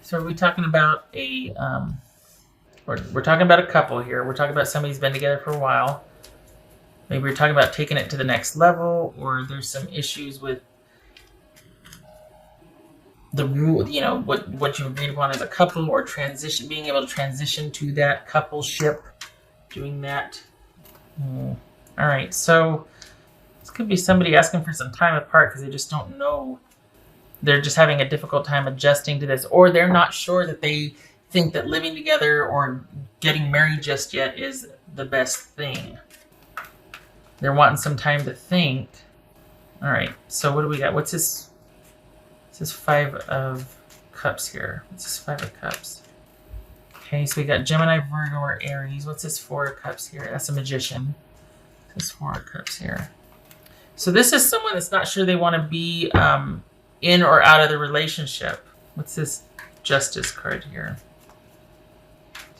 So are we talking about we're talking about a couple here. We're talking about somebody who's been together for a while. Maybe we're talking about taking it to the next level, or there's some issues with the rule, what you agreed upon as a couple, or being able to transition to that coupleship, doing that. All right, so this could be somebody asking for some time apart because they just don't know. They're just having a difficult time adjusting to this, or they're not sure that they think that living together or getting married just yet is the best thing. They're wanting some time to think. All right, so what do we got? What's this? This is 5 of Cups here. What's this 5 of Cups? Okay, so we got Gemini, Virgo, or Aries. What's this 4 of Cups here? That's a Magician. This 4 of Cups here. So this is someone that's not sure they want to be in or out of the relationship. What's this Justice card here?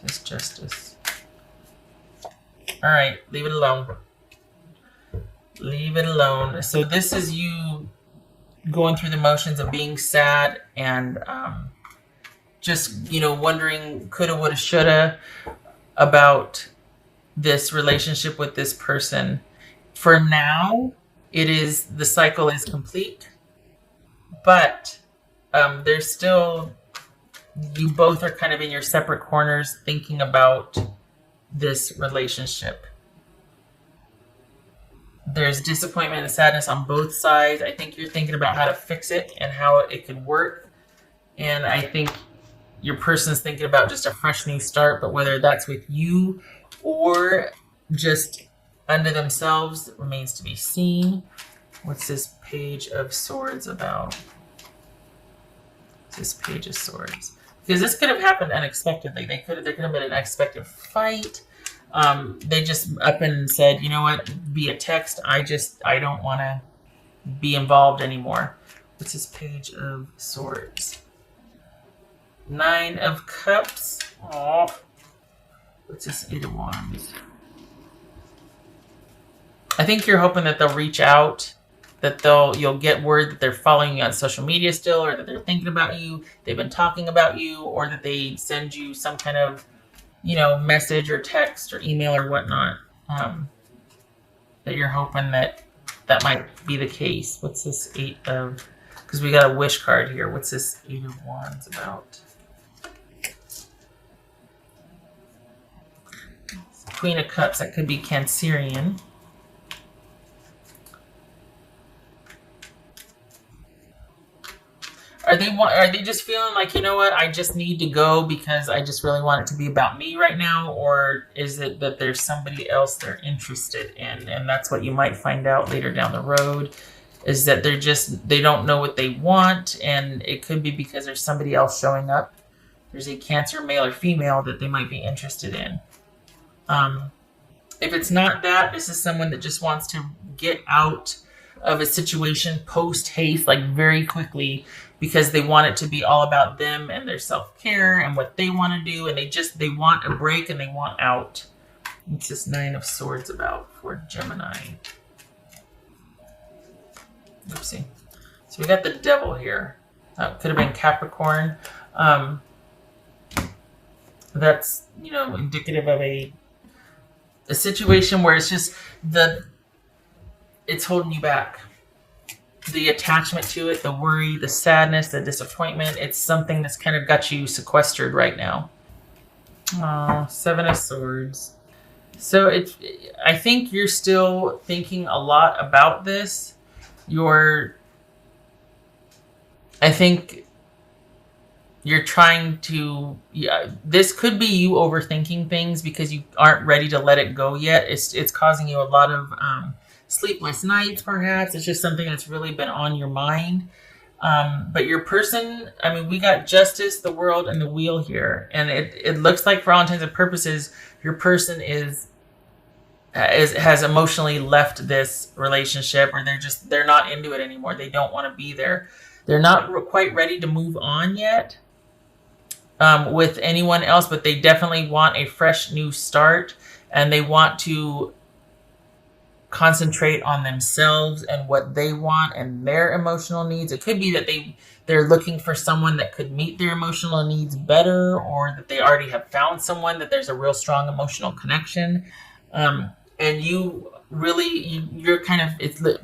Just Justice. All right, leave it alone. Leave it alone. So this is you going through the motions of being sad and just, wondering coulda, woulda, shoulda about this relationship with this person. For now, the cycle is complete, but there's still, you both are kind of in your separate corners thinking about this relationship. There's disappointment and sadness on both sides. I think you're thinking about how to fix it and how it could work. And I think your person's thinking about just a fresh new start, but whether that's with you or just under themselves remains to be seen. What's this Page of Swords about? This Page of Swords. Because this could have happened unexpectedly. There could have been an unexpected fight. They just up and said, you know what, via text, I don't want to be involved anymore. What's this Page of Swords? 9 of Cups. Oh. What's this 8 of Wands? I think you're hoping that they'll reach out, that you'll get word that they're following you on social media still, or that they're thinking about you, they've been talking about you, or that they send you some kind of message or text or email or whatnot, that you're hoping that might be the case. What's this 8 of, because we got a wish card here. What's this 8 of Wands about? Queen of Cups, that could be Cancerian. Are they just feeling like, you know what, I just need to go because I just really want it to be about me right now? Or is it that there's somebody else they're interested in? And that's what you might find out later down the road, is that they don't know what they want. And it could be because there's somebody else showing up. There's a Cancer, male or female, that they might be interested in. If it's not that, this is someone that just wants to get out of a situation post haste, like very quickly, because they want it to be all about them and their self-care and what they want to do, and they want a break and they want out. What's this 9 of Swords about for Gemini? Oopsie. So we got the Devil here. That could have been Capricorn. That's, indicative of a situation where it's just it's holding you back. The attachment to it, the worry, the sadness, the disappointment, it's something that's kind of got you sequestered right now. 7 of Swords. So I think you're still thinking a lot about this. I think you're trying to, this could be you overthinking things because you aren't ready to let it go yet. It's causing you a lot of sleepless nights, perhaps. It's just something that's really been on your mind. But your person, we got Justice, the World, and the Wheel here. And it looks like, for all intents and purposes, your person has emotionally left this relationship, or they're not into it anymore. They don't want to be there. They're not quite ready to move on yet with anyone else, but they definitely want a fresh new start, and they want to concentrate on themselves and what they want and their emotional needs. It could be that they're looking for someone that could meet their emotional needs better, or that they already have found someone that there's a real strong emotional connection. And you really, you're kind of,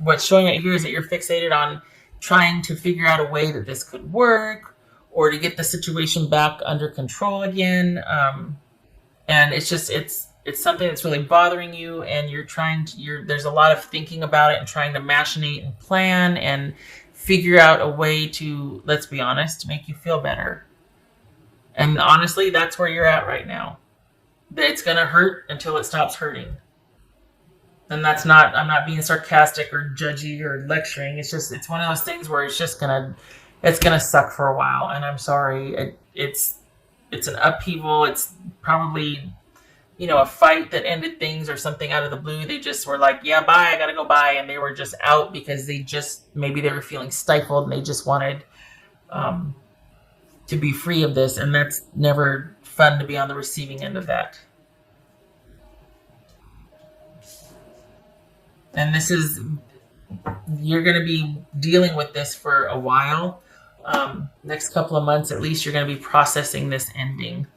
what's showing right here is that you're fixated on trying to figure out a way that this could work, or to get the situation back under control again. And it's just, it's something that's really bothering you, and there's a lot of thinking about it and trying to machinate and plan and figure out a way to, let's be honest, make you feel better. And honestly, that's where you're at right now. It's going to hurt until it stops hurting. And I'm not being sarcastic or judgy or lecturing. It's one of those things where it's going to suck for a while. And I'm sorry. It's an upheaval. It's probably, a fight that ended things or something out of the blue. They just were like, yeah, bye, I gotta go bye. And they were just out because maybe they were feeling stifled and they just wanted to be free of this. And that's never fun to be on the receiving end of that. And you're going to be dealing with this for a while. Next couple of months, at least, you're going to be processing this ending,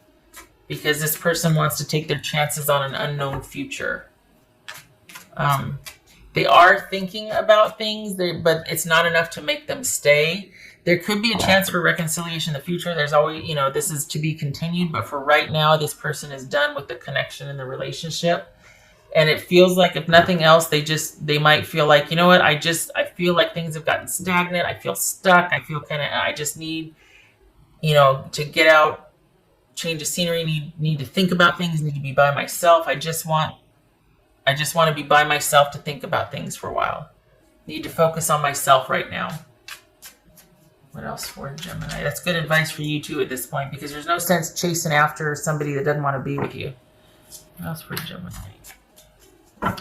because this person wants to take their chances on an unknown future. They are thinking about things, but it's not enough to make them stay. There could be a chance for reconciliation in the future. There's always, this is to be continued, but for right now, this person is done with the connection in the relationship. And it feels like, if nothing else, they might feel like, you know what, I feel like things have gotten stagnant. I feel stuck. I feel I just need, to get out, change of scenery, need to think about things, need to be by myself. I just want to be by myself to think about things for a while. Need to focus on myself right now. What else for Gemini? That's good advice for you too at this point, because there's no sense chasing after somebody that doesn't want to be with you. What else for Gemini?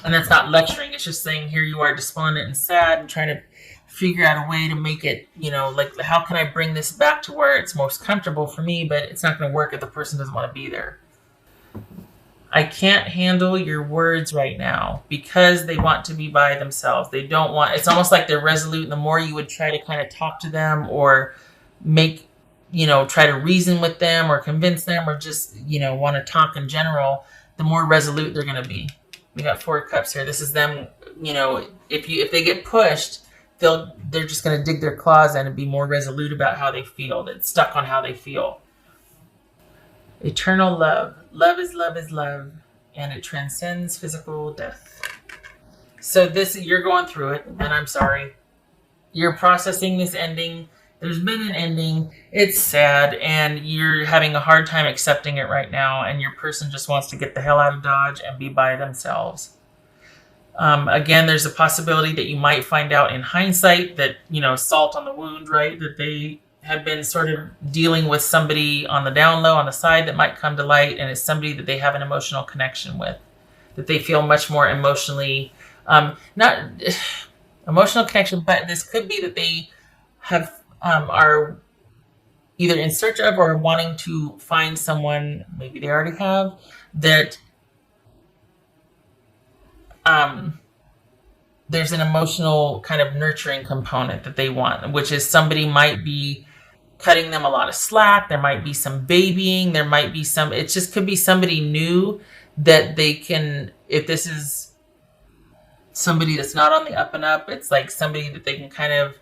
And that's not lecturing. It's just saying, here you are despondent and sad and trying to figure out a way to make it, like, how can I bring this back to where it's most comfortable for me, but it's not going to work if the person doesn't want to be there. I can't handle your words right now, because they want to be by themselves. They don't want, it's almost like they're resolute. And the more you would try to kind of talk to them or try to reason with them or convince them, or just, want to talk in general, the more resolute they're going to be. We got 4 cups here. This is them, if they get pushed, they're just going to dig their claws in and be more resolute about how they feel. They're stuck on how they feel. Eternal love. Love is love is love, and it transcends physical death. So you're going through it, and I'm sorry. You're processing this ending. There's been an ending. It's sad, and you're having a hard time accepting it right now, and your person just wants to get the hell out of Dodge and be by themselves. Again, there's a possibility that you might find out in hindsight that, salt on the wound, right? That they have been sort of dealing with somebody on the down low, on the side, that might come to light, and it's somebody that they have an emotional connection with, that they feel much more emotionally, not emotional connection, but this could be that they are either in search of or wanting to find someone, maybe they already have, that there's an emotional kind of nurturing component that they want, which is somebody might be cutting them a lot of slack. There might be some babying. There might be it just could be somebody new that they can, if this is somebody that's not on the up and up, it's like somebody that they can kind of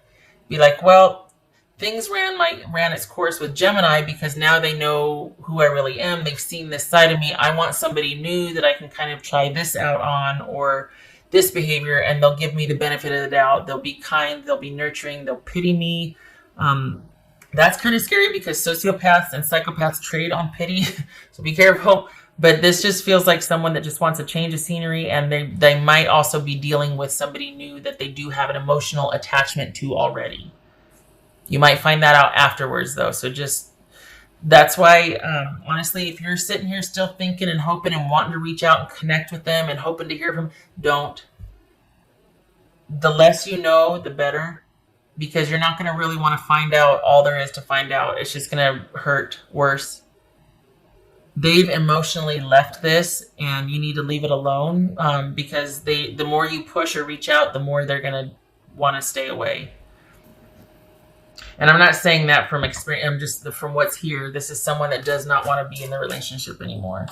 be like, well, things ran its course with Gemini, because now they know who I really am. They've seen this side of me. I want somebody new that I can kind of try this out on, or this behavior, and they'll give me the benefit of the doubt. They'll be kind. They'll be nurturing. They'll pity me. That's kind of scary, because sociopaths and psychopaths trade on pity. So be careful. But this just feels like someone that just wants a change of scenery, and they might also be dealing with somebody new that they do have an emotional attachment to already. You might find that out afterwards, though. So that's why, honestly, if you're sitting here still thinking and hoping and wanting to reach out and connect with them and hoping to hear from them, don't. The less you know, the better, because you're not going to really want to find out all there is to find out. It's just going to hurt worse. they've emotionally left this, and you need to leave it alone, because the more you push or reach out, the more they're going to want to stay away. And I'm not saying that from experience. I'm just from what's here. This is someone that does not want to be in the relationship anymore.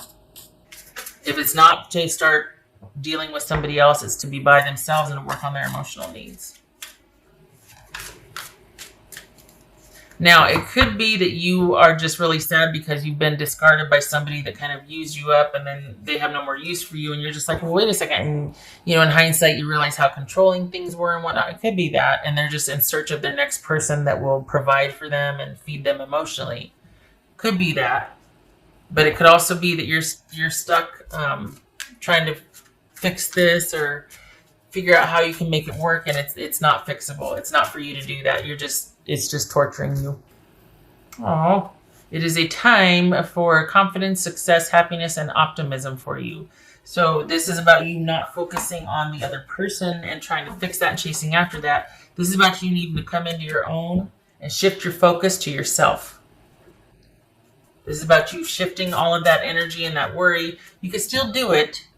If it's not to start dealing with somebody else, it's to be by themselves and to work on their emotional needs. Now, it could be that you are just really sad because you've been discarded by somebody that kind of used you up, and then they have no more use for you, and you're just like, well, wait a second. And, in hindsight, you realize how controlling things were and whatnot. It could be that, and they're just in search of their next person that will provide for them and feed them emotionally. Could be that. But it could also be that you're stuck trying to fix this or figure out how you can make it work, and it's not fixable. It's not for you to do that. It's just torturing you. Oh, it is a time for confidence, success, happiness, and optimism for you. So this is about you not focusing on the other person and trying to fix that and chasing after that. This is about you needing to come into your own and shift your focus to yourself. This is about you shifting all of that energy and that worry. You can still do it,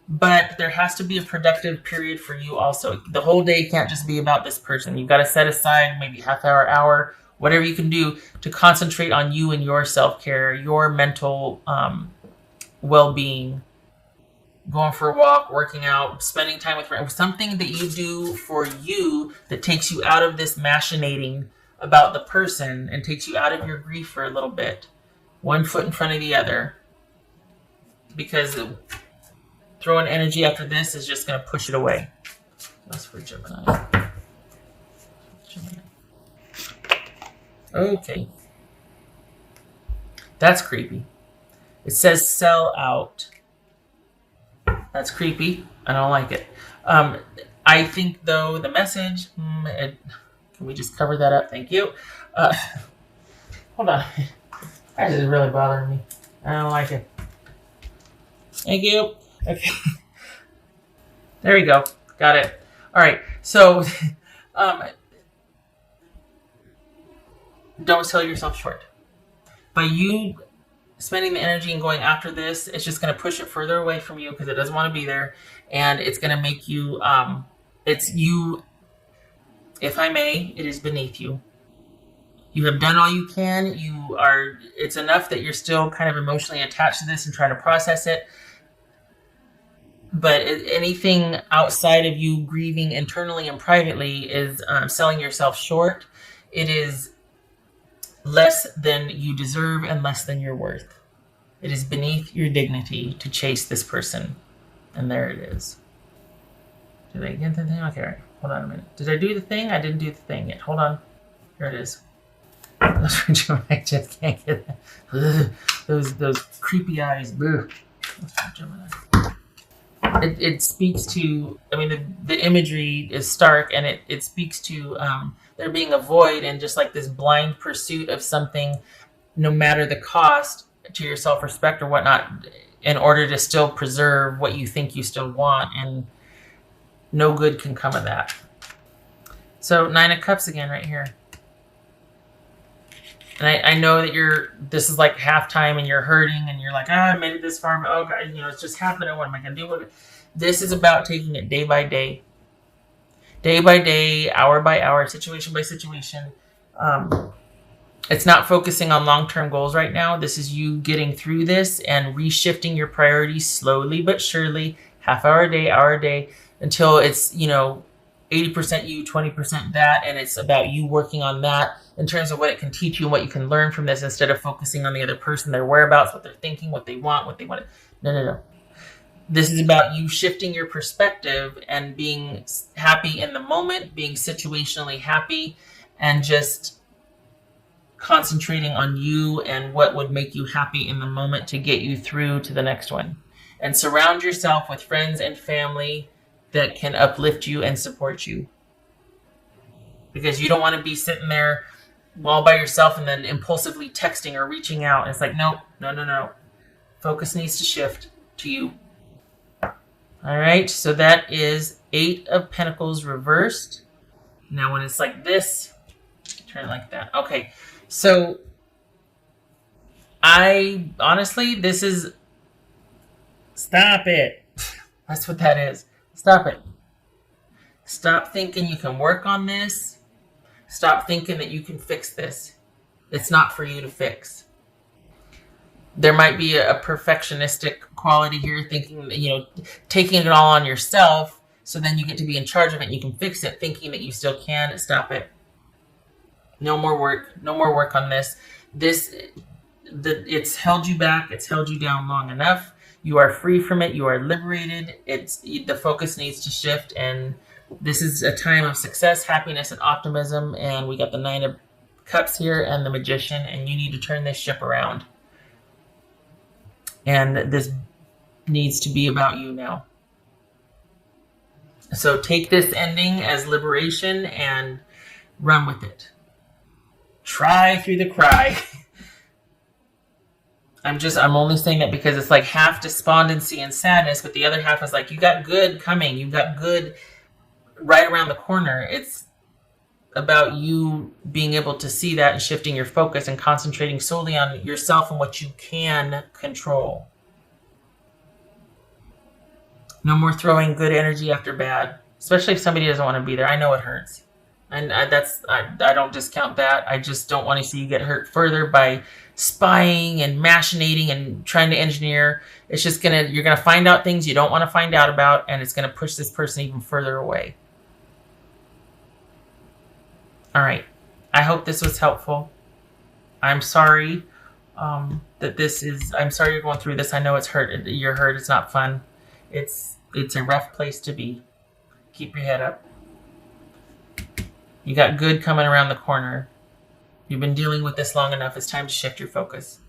but there has to be a productive period for you also. The whole day can't just be about this person. You've got to set aside maybe half hour, whatever you can do to concentrate on you and your self-care, your mental well-being. Going for a walk, working out, spending time with friends. Something that you do for you that takes you out of this machinating about the person and takes you out of your grief for a little bit. One foot in front of the other. Because throwing energy after this is just going to push it away. That's for Gemini. Okay. That's creepy. It says sell out. That's creepy. I don't like it. I think, though, the message... can we just cover that up? Thank you. Hold on. That is really bothering me. I don't like it. Thank you. Okay. There we go. Got it. All right. So, don't sell yourself short. By you spending the energy and going after this, it's just going to push it further away from you because it doesn't want to be there. And it's going to make you, it's you, if I may, it is beneath you. You have done all you can. It's enough that you're still kind of emotionally attached to this and trying to process it. But anything outside of you grieving internally and privately is selling yourself short. It is less than you deserve and less than you're worth. It is beneath your dignity to chase this person. And there it is. Did I get the thing? Okay, all right. Hold on a minute. Did I do the thing? I didn't do the thing yet. Hold on. Here it is. I just can't get that. Those creepy eyes. It speaks to, the imagery is stark, and it speaks to there being a void and just like this blind pursuit of something, no matter the cost to your self-respect or whatnot, in order to still preserve what you think you still want, and no good can come of that. So 9 of Cups again right here. And I know that this is like halftime and you're hurting and you're like, I made it this far, but oh God, it's just happening. What am I going to do? This is about taking it day by day, hour by hour, situation by situation. It's not focusing on long-term goals right now. This is you getting through this and reshifting your priorities slowly but surely, half hour a day, until it's, 80% you, 20% that, and it's about you working on that in terms of what it can teach you and what you can learn from this instead of focusing on the other person, their whereabouts, what they're thinking, what they want. No. This is about you shifting your perspective and being happy in the moment, being situationally happy, and just concentrating on you and what would make you happy in the moment to get you through to the next one. And surround yourself with friends and family that can uplift you and support you. Because you don't want to be sitting there all by yourself and then impulsively texting or reaching out. It's like, nope, no. Focus needs to shift to you. All right, so that is 8 of Pentacles reversed. Now when it's like this, turn it like that. Okay, so honestly, this is, stop it. That's what that is. Stop it. Stop thinking you can work on this. Stop thinking that you can fix this. It's not for you to fix. There might be a perfectionistic quality here, thinking that, taking it all on yourself, so then you get to be in charge of it and you can fix it, thinking that you still can. Stop it. No more work. No more work on this. It's held you back. It's held you down long enough. You are free from it. You are liberated. The focus needs to shift, and this is a time of success, happiness, and optimism. And we got the Nine of Cups here and the Magician, and you need to turn this ship around. And this needs to be about you now. So take this ending as liberation and run with it. Try through the cry. I'm only saying that because it's like half despondency and sadness, but the other half is like, you got good coming. You got good right around the corner. It's about you being able to see that and shifting your focus and concentrating solely on yourself and what you can control. No more throwing good energy after bad, especially if somebody doesn't want to be there. I know it hurts. And I don't discount that. I just don't want to see you get hurt further by spying and machinating and trying to engineer. It's just you're gonna find out things you don't want to find out about, and it's gonna push this person even further away. All right. I hope this was helpful. I'm sorry I'm sorry you're going through this. I know it's hurt. You're hurt. It's not fun. It's a rough place to be. Keep your head up. You got good coming around the corner. You've been dealing with this long enough. It's time to shift your focus.